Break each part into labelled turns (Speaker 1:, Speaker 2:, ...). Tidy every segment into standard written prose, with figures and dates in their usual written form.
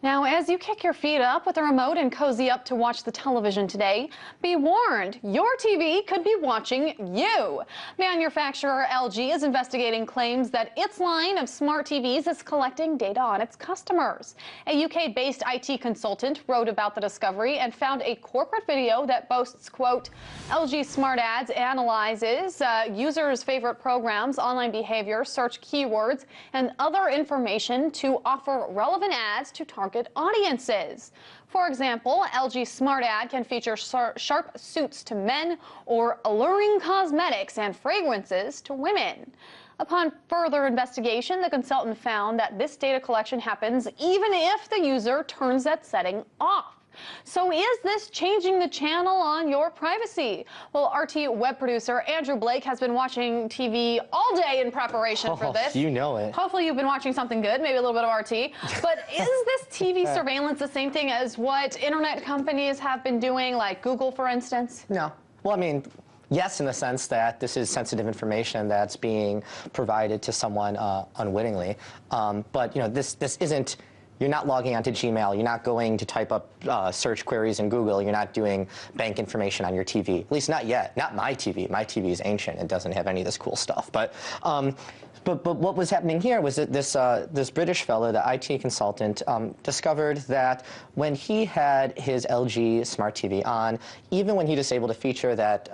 Speaker 1: Now, as you kick your feet up with a remote and cozy up to watch the television today, be warned, your TV could be watching you. Manufacturer LG is investigating claims that its line of smart TVs is collecting data on its customers. A UK-based IT consultant wrote about the discovery and found a corporate video that boasts, quote, LG Smart Ads analyzes users' favorite programs, online behavior, search keywords, and other information to offer relevant ads to target audiences. For example, LG Smart Ad can feature sharp suits to men or alluring cosmetics and fragrances to women. Upon further investigation, the consultant found that this data collection happens even if the user turns that setting off. So is this changing the channel on your privacy? Well, RT web producer Andrew Blake has been watching TV all day in preparation for this.
Speaker 2: You know it.
Speaker 1: Hopefully you've been watching something good, maybe a little bit of RT. But is this TV surveillance the same thing as what internet companies have been doing, like Google, for instance?
Speaker 2: No. Well, I mean, yes, in the sense that this is sensitive information that's being provided to someone unwittingly. But, you know, this isn't... You're not logging onto Gmail. You're not going to type up search queries in Google. You're not doing bank information on your TV. At least not yet. Not my TV. My TV is ancient and doesn't have any of this cool stuff. But what was happening here was that this British fellow, the IT consultant, discovered that when he had his LG Smart TV on, even when he disabled a feature that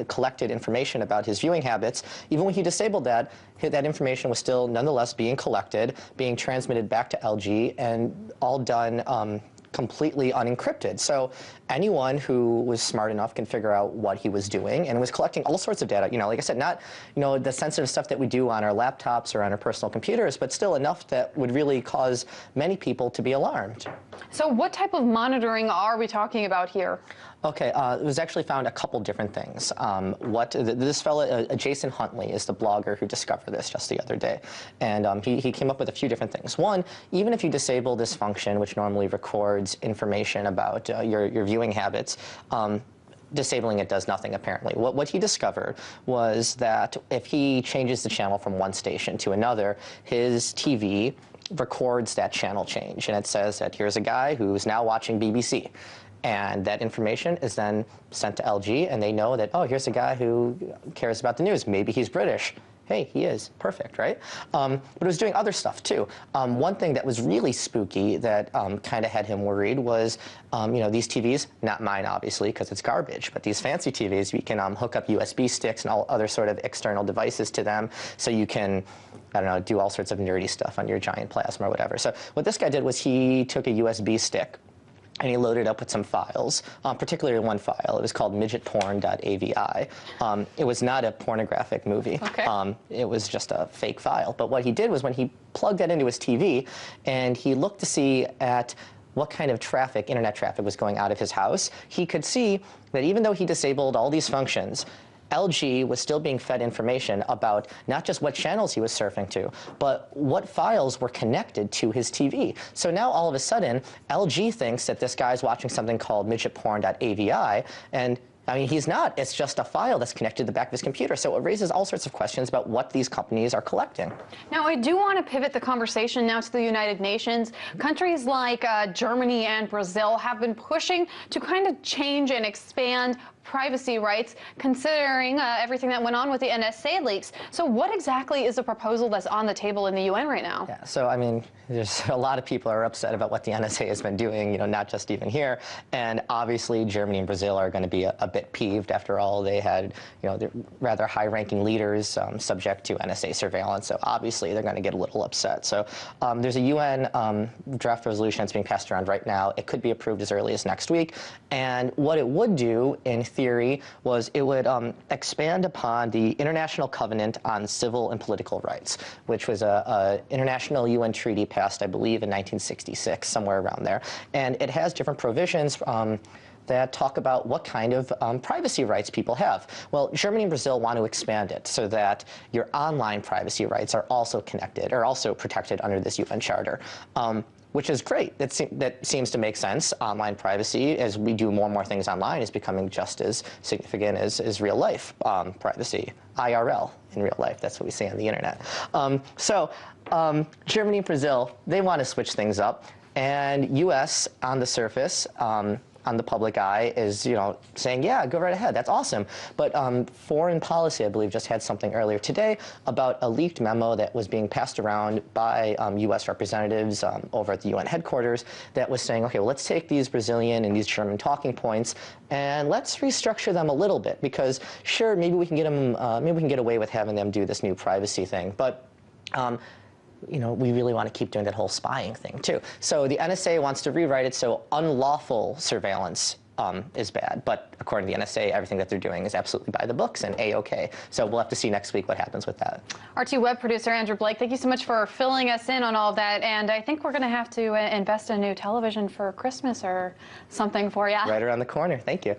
Speaker 2: collected information about his viewing habits, even when he disabled that, that information was still nonetheless being collected, being transmitted back to LG, and all done completely unencrypted. So anyone who was smart enough can figure out what he was doing, and was collecting all sorts of data. You know, like I said, not the sensitive stuff that we do on our laptops or on our personal computers, but still enough that would really cause many people to be alarmed.
Speaker 1: So what type of monitoring are we talking about here?
Speaker 2: Okay, it was actually found a couple different things. This fellow, Jason Huntley, is the blogger who discovered this just the other day. And he came up with a few different things. One, even if you disable this function, which normally records information about your viewing habits, disabling it does nothing, apparently. What he discovered was that if he changes the channel from one station to another, his TV records that channel change. And it says that here's a guy who's now watching BBC. And that information is then sent to LG, and they know that, oh, here's a guy who cares about the news. Maybe he's British. Hey, he is. Perfect, right? But it was doing other stuff, too. One thing that was really spooky that kind of had him worried was, these TVs, not mine, obviously, because it's garbage, but these fancy TVs, you can hook up USB sticks and all other sort of external devices to them, so you can, I don't know, do all sorts of nerdy stuff on your giant plasma or whatever. So what this guy did was he took a USB stick, and he loaded up with some files, particularly one file. It was called midgetporn.avi. It was not a pornographic movie.
Speaker 1: Okay.
Speaker 2: It was just a fake file. But what he did was when he plugged that into his TV, and he looked to see at what kind of traffic, internet traffic, was going out of his house, he could see that even though he disabled all these functions, LG was still being fed information about not just what channels he was surfing to, but what files were connected to his TV. So now all of a sudden, LG thinks that this guy's watching something called midgetporn.avi, and I mean, he's not. It's just a file that's connected to the back of his computer. So it raises all sorts of questions about what these companies are collecting.
Speaker 1: Now, I do want to pivot the conversation now to the United Nations. Countries like Germany and Brazil have been pushing to kind of change and expand privacy rights, considering everything that went on with the NSA leaks. So what exactly is the proposal that's on the table in the UN right now?
Speaker 2: Yeah, so I mean, there's a lot of people are upset about what the NSA has been doing, not just even here. And obviously, Germany and Brazil are going to be a bit peeved. After all, they had, they're rather high-ranking leaders subject to NSA surveillance. So obviously, they're going to get a little upset. So there's a UN draft resolution that's being passed around right now. It could be approved as early as next week. And what it would do, in theory, was it would expand upon the International Covenant on Civil and Political Rights, which was an international UN treaty passed, I believe, in 1966, somewhere around there. And it has different provisions that talk about what kind of privacy rights people have. Well, Germany and Brazil want to expand it so that your online privacy rights are also connected, or also protected under this UN Charter. Which is great. That seems to make sense. Online privacy, as we do more and more things online, is becoming just as significant as real life privacy, IRL in real life. That's what we say on the internet. Germany and Brazil, they want to switch things up, and U.S. on the surface, on the public eye, is saying, yeah, go right ahead, that's awesome. But foreign policy, I believe, just had something earlier today about a leaked memo that was being passed around by U.S. representatives over at the UN headquarters that was saying, okay, well, let's take these Brazilian and these German talking points and let's restructure them a little bit, because sure, maybe we can get them, maybe we can get away with having them do this new privacy thing, but we really want to keep doing that whole spying thing, too. So the NSA wants to rewrite it so unlawful surveillance is bad. But according to the NSA, everything that they're doing is absolutely by the books and A-OK. So we'll have to see next week what happens with that. RT web producer Andrew Blake, thank you so much for filling us in on all of that. And I think we're going to have to invest in a new television for Christmas or something for you. Right around the corner. Thank you.